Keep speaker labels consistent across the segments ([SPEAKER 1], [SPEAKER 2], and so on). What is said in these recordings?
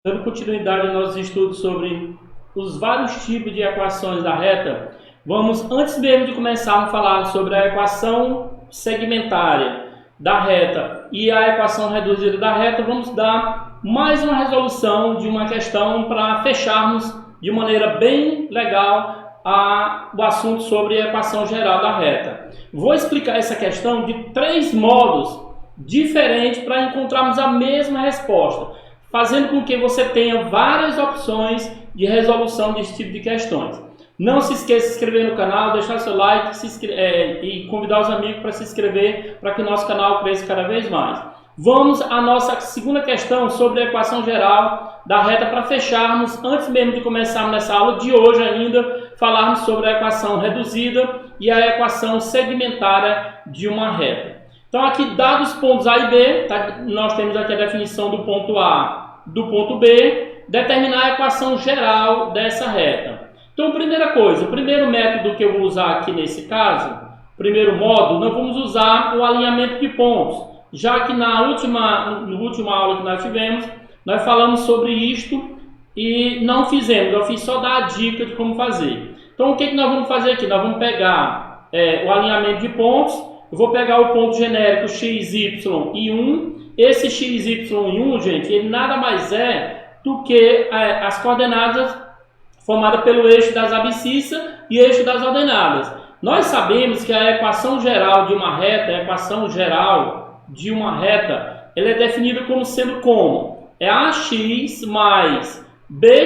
[SPEAKER 1] Dando continuidade aos nossos estudos sobre os vários tipos de equações da reta, vamos, antes mesmo de começar a falar sobre a equação segmentária da reta e a equação reduzida da reta, vamos dar mais uma resolução de uma questão para fecharmos de maneira bem legal o assunto sobre a equação geral da reta. Vou explicar essa questão de 3 modos diferentes para encontrarmos a mesma resposta, fazendo com que você tenha várias opções de resolução desse tipo de questões. Não se esqueça de se inscrever no canal, deixar seu like e convidar os amigos para se inscrever para que o nosso canal cresça cada vez mais. Vamos à nossa segunda questão sobre a equação geral da reta para fecharmos, antes mesmo de começarmos nessa aula de hoje ainda, falarmos sobre a equação reduzida e a equação segmentária de uma reta. Então aqui, dados os pontos A e B, nós temos aqui a definição do ponto A, do ponto B, determinar a equação geral dessa reta. Então, primeira coisa, o primeiro método que eu vou usar aqui nesse caso, primeiro modo, nós vamos usar o alinhamento de pontos, já que na última aula que nós tivemos, nós falamos sobre isto e não fizemos, eu fiz só dar a dica de como fazer. Então, o que nós vamos fazer aqui? Nós vamos pegar o alinhamento de pontos. Eu vou pegar o ponto genérico x, y e 1. Esse x, y e 1, gente, ele nada mais é do que as coordenadas formadas pelo eixo das abscissas e eixo das ordenadas. Nós sabemos que a equação geral de uma reta, ela é definida como sendo como? É ax mais by,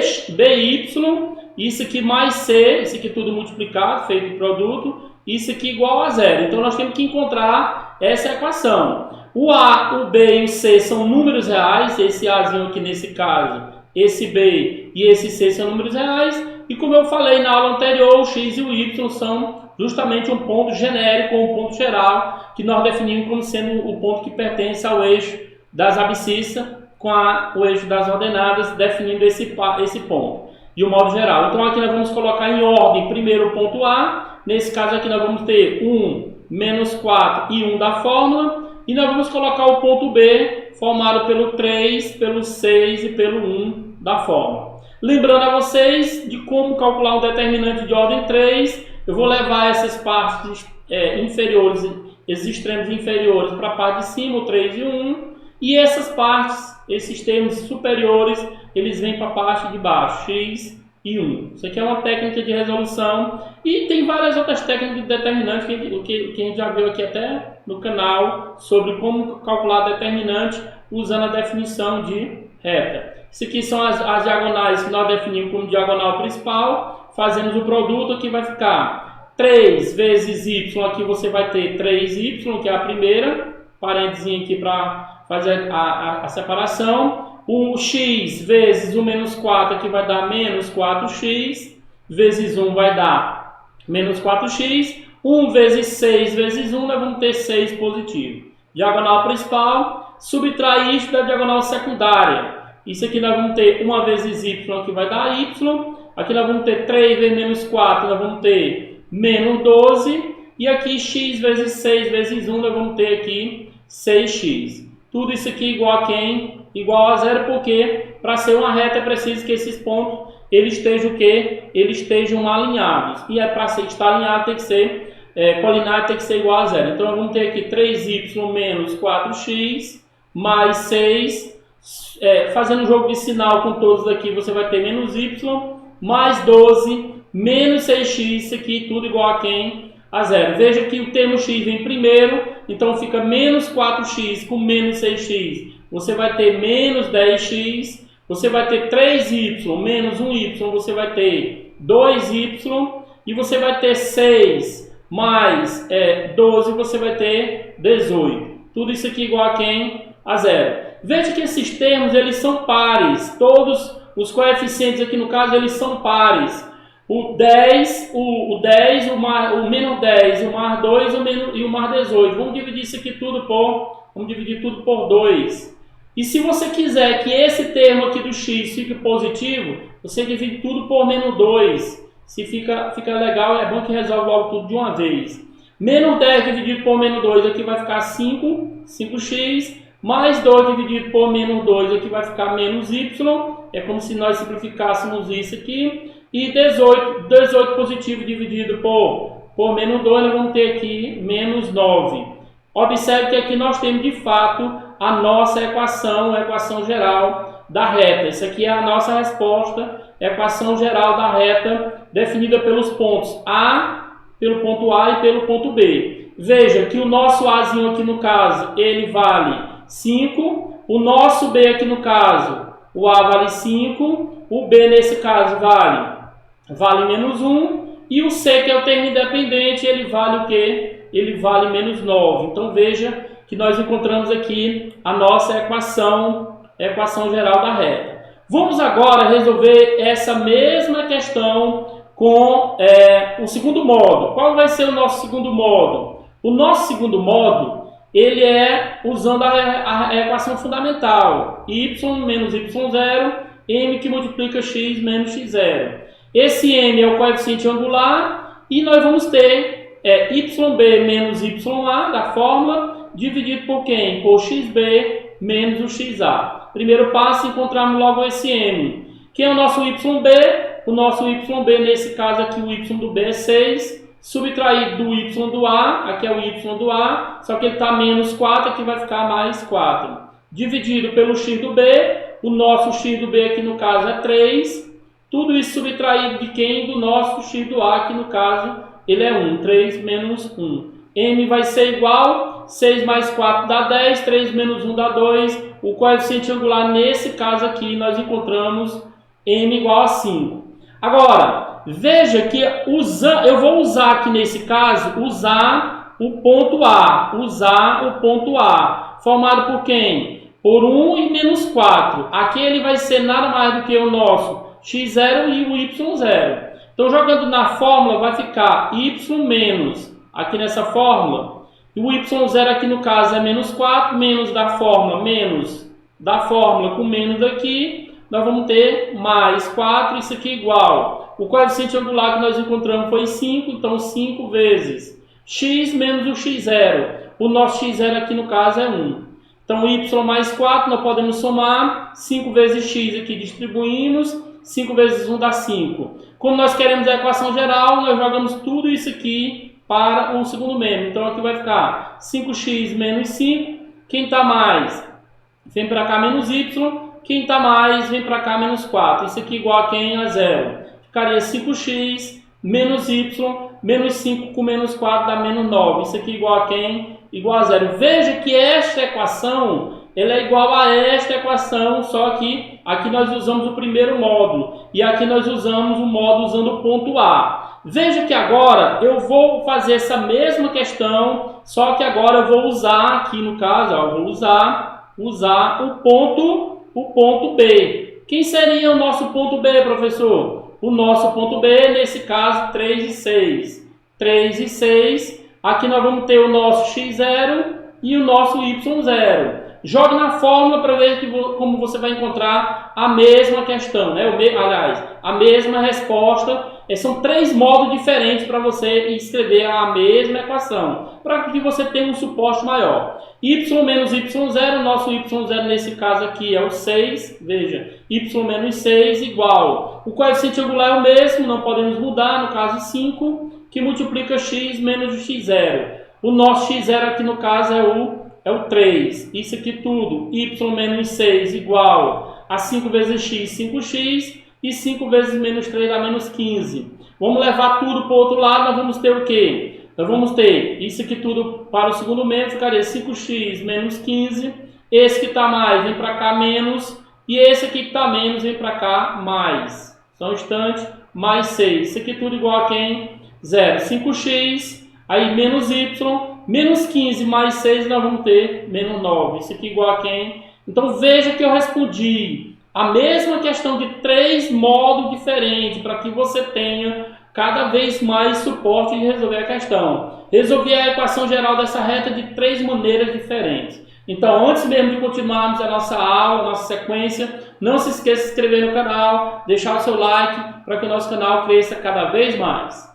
[SPEAKER 1] isso aqui mais c, isso aqui tudo multiplicado, feito produto, isso aqui igual a zero. Então, nós temos que encontrar essa equação. O A, o B e o C são números reais. Esse Azinho aqui nesse caso, esse B e esse C são números reais. E como eu falei na aula anterior, o X e o Y são justamente um ponto genérico ou um ponto geral que nós definimos como sendo o ponto que pertence ao eixo das abscissas com o eixo das ordenadas, definindo esse ponto de um modo geral. Então, aqui nós vamos colocar em ordem primeiro o ponto A. Nesse caso aqui nós vamos ter 1, menos 4 e 1 da fórmula. E nós vamos colocar o ponto B, formado pelo 3, pelo 6 e pelo 1 da fórmula. Lembrando a vocês de como calcular um determinante de ordem 3, eu vou levar essas partes inferiores, esses extremos inferiores para a parte de cima, o 3 e o 1. E essas partes, esses termos superiores, eles vêm para a parte de baixo, x e 1. Isso aqui é uma técnica de resolução e tem várias outras técnicas de determinante que a gente já viu aqui até no canal sobre como calcular determinante usando a definição de reta. Isso aqui são as diagonais que nós definimos como diagonal principal. Fazemos o produto, aqui vai ficar 3 vezes y, aqui você vai ter 3y, que é a primeira, parênteses aqui para fazer a separação. O x vezes o menos 4 aqui vai dar menos 4x, vezes 1 vai dar menos 4x, 1 vezes 6 vezes 1, nós vamos ter 6 positivo. Diagonal principal, subtrai isto da diagonal secundária. Isso aqui nós vamos ter 1 vezes y, que vai dar y. Aqui nós vamos ter 3 vezes menos 4, nós vamos ter menos 12. E aqui x vezes 6 vezes 1, nós vamos ter aqui 6x. Tudo isso aqui igual a quem? Igual a zero, porque para ser uma reta é preciso que esses pontos eles estejam o quê? Eles estejam alinhados. E para estar alinhado tem que ser colinário, tem que ser igual a zero. Então nós vamos ter aqui 3y menos 4x mais 6. Fazendo um jogo de sinal com todos aqui, você vai ter menos y mais 12 menos 6x, isso aqui tudo igual a quem? A zero. Veja que o termo x vem primeiro, então fica menos 4x com menos 6x. Você vai ter menos 10x, você vai ter 3y menos 1y, você vai ter 2y, e você vai ter 6 mais 12, você vai ter 18. Tudo isso aqui igual a quem? A zero. Veja que esses termos eles são pares, todos os coeficientes aqui no caso eles são pares. O 10, o menos 10, o mais 2 e o mais 18. Vamos dividir isso aqui tudo por 2. E se você quiser que esse termo aqui do x fique positivo, você divide tudo por menos 2. Se fica legal, é bom que resolve logo tudo de uma vez. Menos 10 dividido por menos 2, aqui vai ficar 5x. Mais 2 dividido por menos 2, aqui vai ficar menos y. é como se nós simplificássemos isso aqui. E 18 positivo dividido por menos 2, nós vamos ter aqui menos 9. Observe que aqui nós temos de fato a nossa equação, a equação geral da reta. Isso aqui é a nossa resposta, equação geral da reta, definida pelos pontos A, pelo ponto A e pelo ponto B. Veja que o nosso Azinho aqui no caso, ele vale 5, o nosso B aqui no caso, o A vale 5, o B nesse caso vale menos 1, e o C, que é o termo independente, ele vale o quê? Ele vale menos 9. Então veja que nós encontramos aqui a nossa equação geral da reta. Vamos agora resolver essa mesma questão com o segundo modo. Qual vai ser o nosso segundo modo? O nosso segundo modo, ele é usando a equação fundamental, y menos y0, m que multiplica x menos x0. Esse m é o coeficiente angular e nós vamos ter yb menos ya da fórmula, dividido por quem? Por xb menos o xa. Primeiro passo, encontrarmos logo esse m. Quem é o nosso yb? O nosso yb, nesse caso aqui, o y do b é 6, subtraído do y do a, aqui é o y do a, só que ele está menos 4, aqui vai ficar mais 4. Dividido pelo x do b, o nosso x do b aqui no caso é 3, tudo isso subtraído de quem? Do nosso x do a, que no caso ele é 1, 3 menos 1. M vai ser igual, 6 mais 4 dá 10, 3 menos 1 dá 2. O coeficiente angular nesse caso aqui nós encontramos M igual a 5. Agora, veja que eu vou usar aqui nesse caso, usar o ponto A, formado por quem? Por 1 e menos 4. Aqui ele vai ser nada mais do que o nosso x0 e o y0. Então, jogando na fórmula, vai ficar y menos, aqui nessa fórmula, e o y0 aqui no caso é menos 4, menos da fórmula com menos aqui, nós vamos ter mais 4, isso aqui igual. O coeficiente angular que nós encontramos foi 5, então 5 vezes x menos o x0. O nosso x0 aqui no caso é 1. Então, y mais 4, nós podemos somar, 5 vezes x aqui distribuímos, 5 vezes 1 dá 5. Como nós queremos a equação geral, nós jogamos tudo isso aqui para o segundo membro. Então, aqui vai ficar 5x menos 5. Quem está mais, vem para cá menos y. Quem está mais, vem para cá menos 4. Isso aqui igual a quem? A 0. Ficaria 5x menos y, menos 5 com menos 4 dá menos 9. Isso aqui igual a quem? Igual a 0. Veja que esta equação, ela é igual a esta equação, só que aqui nós usamos o primeiro módulo. E aqui nós usamos o módulo usando o ponto A. Veja que agora eu vou fazer essa mesma questão, só que agora eu vou usar, aqui no caso, eu vou usar o ponto B. Quem seria o nosso ponto B, professor? O nosso ponto B, nesse caso, 3 e 6. 3 e 6. Aqui nós vamos ter o nosso x0 e o nosso y0. Jogue na fórmula para ver como você vai encontrar a mesma questão, né? A mesma resposta. São 3 modos diferentes para você escrever a mesma equação, para que você tenha um suporte maior. Y menos y0, nosso y0 nesse caso aqui é o 6, veja, y menos 6 igual. O coeficiente angular é o mesmo, não podemos mudar, no caso 5, que multiplica x menos o x0. O nosso x0 aqui no caso é o 3, isso aqui tudo, y menos 6 igual a 5 vezes x, 5x, e 5 vezes menos 3 dá menos 15. Vamos levar tudo para o outro lado, nós vamos ter o quê? Nós vamos ter isso aqui tudo para o segundo membro, ficaria 5x menos 15. Esse que está mais vem para cá menos, e esse aqui que está menos vem para cá mais. Só um instante, mais 6. Isso aqui tudo igual a quem? 0. 5x, aí menos y, menos 15 mais 6, nós vamos ter menos 9. Isso aqui igual a quem? Então veja que eu respondi a mesma questão de 3 modos diferentes, para que você tenha cada vez mais suporte de resolver a questão. Resolvi a equação geral dessa reta de 3 maneiras diferentes. Então, antes mesmo de continuarmos a nossa aula, a nossa sequência, não se esqueça de se inscrever no canal, deixar o seu like, para que o nosso canal cresça cada vez mais.